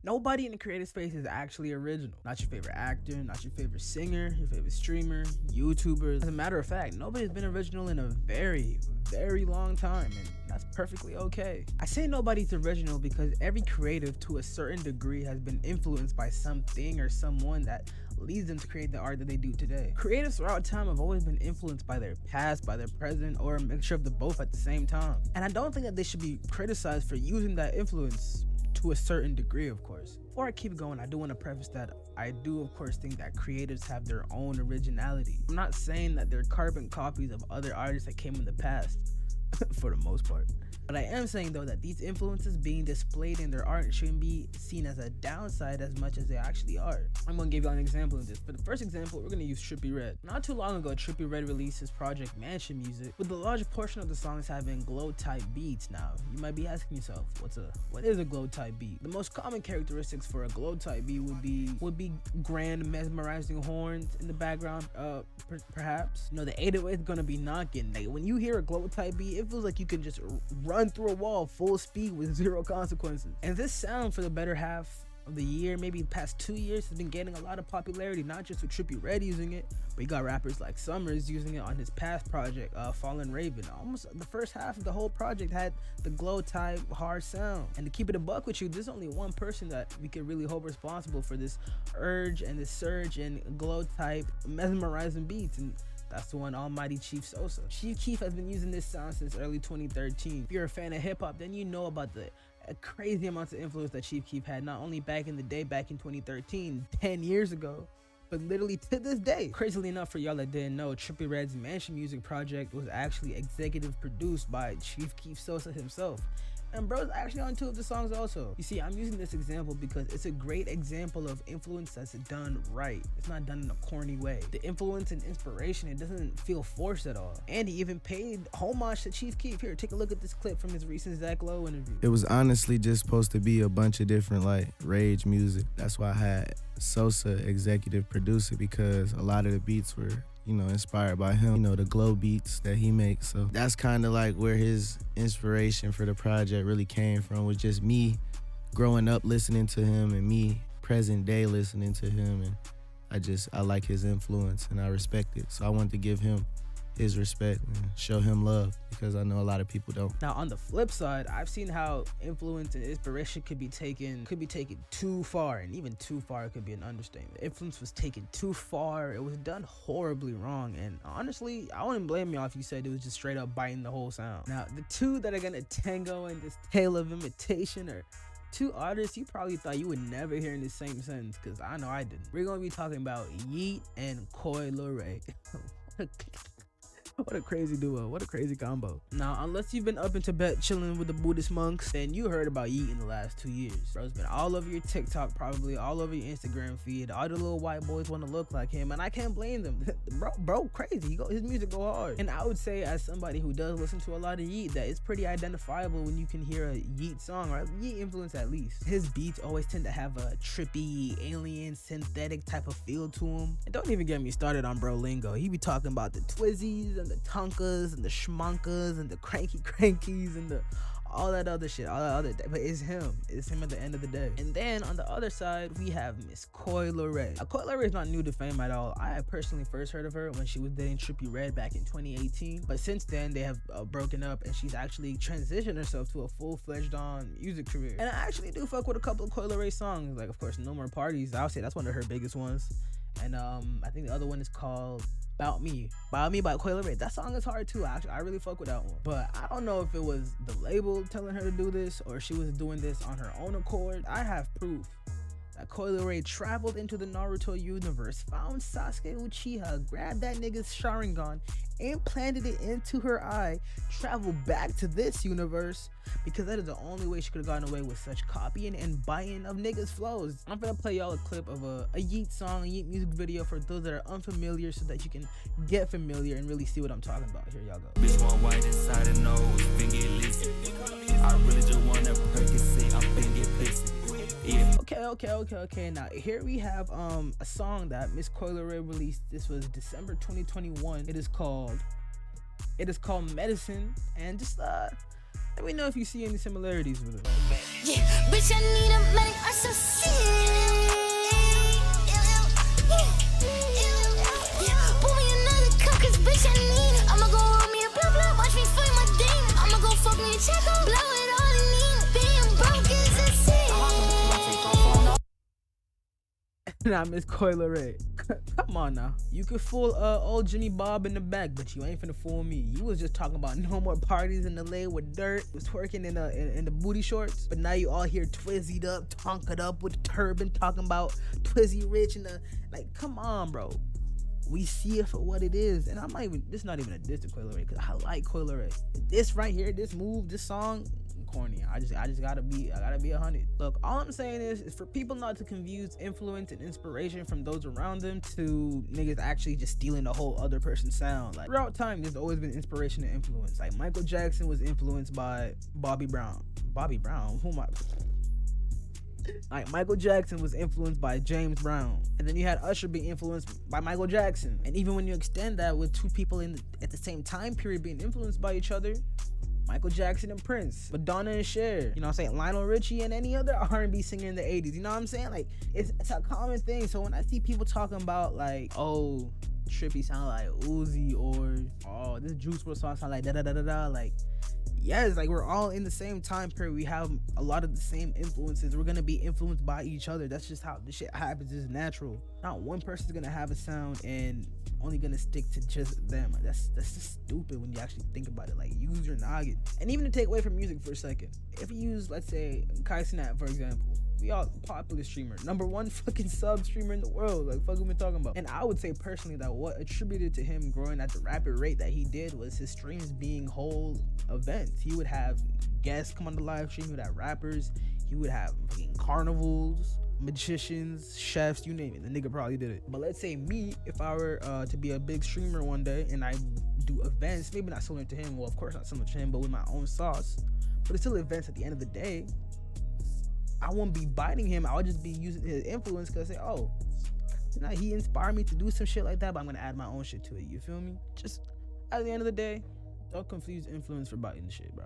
Nobody in the creative space is actually original. Not your favorite actor, not your favorite singer, your favorite streamer, YouTubers. As a matter of fact, nobody's been original in a very, very long time, and that's perfectly okay. I say nobody's original because every creative to a certain degree has been influenced by something or someone that leads them to create the art that they do today. Creatives throughout time have always been influenced by their past, by their present, or a mixture of the both at the same time. And I don't think that they should be criticized for using that influence to a certain degree, of course. Before I keep going, I do want to preface that I do, of course, think that creatives have their own originality. I'm not saying that they're carbon copies of other artists that came in the past, for the most part. But I am saying, though, that these influences being displayed in their art shouldn't be seen as a downside as much as they actually are. I'm going to give you an example of this. For the first example, we're going to use Trippie Redd. Not too long ago, Trippie Redd released his project Mansion Music, with a large portion of the songs having glow-type beats. Now, you might be asking yourself, what is a glow-type beat? The most common characteristics for a glow-type beat would be grand, mesmerizing horns in the background, perhaps. You know, the 808 is going to be knocking. Like, when you hear a glow-type beat, it feels like you can just run through a wall full speed with zero consequences. And this sound, for the better half of the year, maybe the past 2 years, has been gaining a lot of popularity, not just with Trippie Redd using it, but you got rappers like Summers using it on his past project, Fallen Raven. Almost the first half of the whole project had the glow type hard sound. And to keep it a buck with you, there's only one person that we could really hold responsible for this urge and this surge in glow type mesmerizing beats, and that's the one almighty Chief Sosa. Chief Keef has been using this sound since early 2013. If you're a fan of hip-hop, then you know about the crazy amounts of influence that Chief Keef had, not only back in the day, back in 2013, 10 years ago, but literally to this day. Crazily enough, for y'all that didn't know, Trippie Redd's Mansion Music project was actually executive produced by Chief Keef Sosa himself. And bro's actually on 2 of the songs also. You see, I'm using this example because it's a great example of influence that's done right. It's not done in a corny way. The influence and inspiration, it doesn't feel forced at all. And he even paid homage to Chief Keef. Here, take a look at this clip from his recent Zach Lowe interview. It was honestly just supposed to be a bunch of different like rage music. That's why I had Sosa executive produce it, because a lot of the beats were, you know, inspired by him, you know, the glow beats that he makes. So that's kind of like where his inspiration for the project really came from, was just me growing up listening to him and me present day listening to him. And I like his influence and I respect it. So I wanted to give him his respect and show him love, because I know a lot of people don't. Now on the flip side, I've seen how influence and inspiration could be taken too far, and even too far could be an understatement. Influence was taken too far. It was done horribly wrong, and honestly, I wouldn't blame y'all if you said it was just straight up biting the whole sound. Now the 2 that are gonna tango in this tale of imitation are 2 artists you probably thought you would never hear in the same sentence, because I know I didn't. We're gonna be talking about Yeat and Coi Leray. What a crazy duo, what a crazy combo. Now, unless you've been up in Tibet chilling with the Buddhist monks, then you heard about Yeat in the last 2 years. Bro's been all over your TikTok, probably all over your Instagram feed. All the little white boys want to look like him, and I can't blame them. bro crazy. His music go hard. And I would say, as somebody who does listen to a lot of Yeat, that it's pretty identifiable when you can hear a Yeat song, or Yeat influence at least. His beats always tend to have a trippy, alien, synthetic type of feel to them. And don't even get me started on bro lingo. He be talking about the Twizzies and the Tonkas and the Schmonkas and the Crankies and the all that other shit, but it's him at the end of the day. And then on the other side, we have Miss Coi Leray. Now, Coi Leray is not new to fame at all. I have personally first heard of her when she was dating Trippie Redd back in 2018, but since then they have broken up, and she's actually transitioned herself to a full-fledged on music career. And I actually do fuck with a couple of Coi Leray songs, like of course No More Parties. I would say that's one of her biggest ones. And I think the other one is called About Me by Coi Leray. That song is hard too. I really fuck with that one. But I don't know if it was the label telling her to do this, or she was doing this on her own accord. I have proof that Coi Leray traveled into the Naruto universe, found Sasuke Uchiha, grabbed that nigga's Sharingan, implanted it into her eye, traveled back to this universe, because that is the only way she could have gotten away with such copying and biting of niggas' flows. I'm gonna play y'all a clip of a Yeat song, a Yeat music video for those that are unfamiliar, so that you can get familiar and really see what I'm talking about. Here y'all go. Bitch more white inside the nose, finger listen. I really just wanna Percocet, I'm finger pissing. Yeah. Okay. Now here we have a song that Miss Coi Leray released. This was December 2021. It is called Medicine, and just let me know if you see any similarities with it. Yeah, bitch, I need a medic. I'm so sick. I miss Coil Ray. Come on now. You could fool old Jimmy Bob in the back, but you ain't finna fool me. You was just talking about no more parties in LA with dirt. Was twerking in the booty shorts, but now you all here twizzied up, tonkered up with a turban, talking about Twizzy Rich and the like. Come on, bro. We see it for what it is, and I'm not even. This is not even a diss to Coil Ray, cause I like Coil Ray. This right here, this move, this song, corny. I just gotta be 100. Look, all I'm saying is for people not to confuse influence and inspiration from those around them to niggas actually just stealing the whole other person's sound. Like throughout time, there's always been inspiration and influence. Like Michael Jackson was influenced by Bobby Brown. Bobby Brown? Who am I? Like Michael Jackson was influenced by James Brown, and then you had Usher be influenced by Michael Jackson. And even when you extend that with two people at the same time period being influenced by each other, Michael Jackson and Prince, Madonna and Cher, you know what I'm saying, Lionel Richie and any other R&B singer in the 80s, you know what I'm saying? Like it's a common thing. So when I see people talking about like, oh, Trippy sound like Uzi, or oh, this Juice WRLD song sound like da da da da da, like yes, like we're all in the same time period. We have a lot of the same influences. We're gonna be influenced by each other. That's just how this shit happens. It's natural. Not one person's gonna have a sound and only gonna stick to just them. Like that's just stupid when you actually think about it. Like use your noggin. And even to take away from music for a second, if you use, let's say, Kai Snap for example, we all popular streamer, #1 fucking sub streamer in the world. Like fuck, we talking about. And I would say personally that what attributed to him growing at the rapid rate that he did was his streams being whole events. He would have guests come on the live stream. He would have rappers. He would have fucking carnivals, magicians, chefs, you name it. The nigga probably did it. But let's say me, if I were to be a big streamer one day and I do events, maybe not similar to him. Well, of course not similar to him, but with my own sauce. But it's still events at the end of the day. I won't be biting him. I'll just be using his influence because I say, oh, he inspired me to do some shit like that, but I'm gonna add my own shit to it. You feel me? Just at the end of the day, don't confuse influence for biting shit, bro.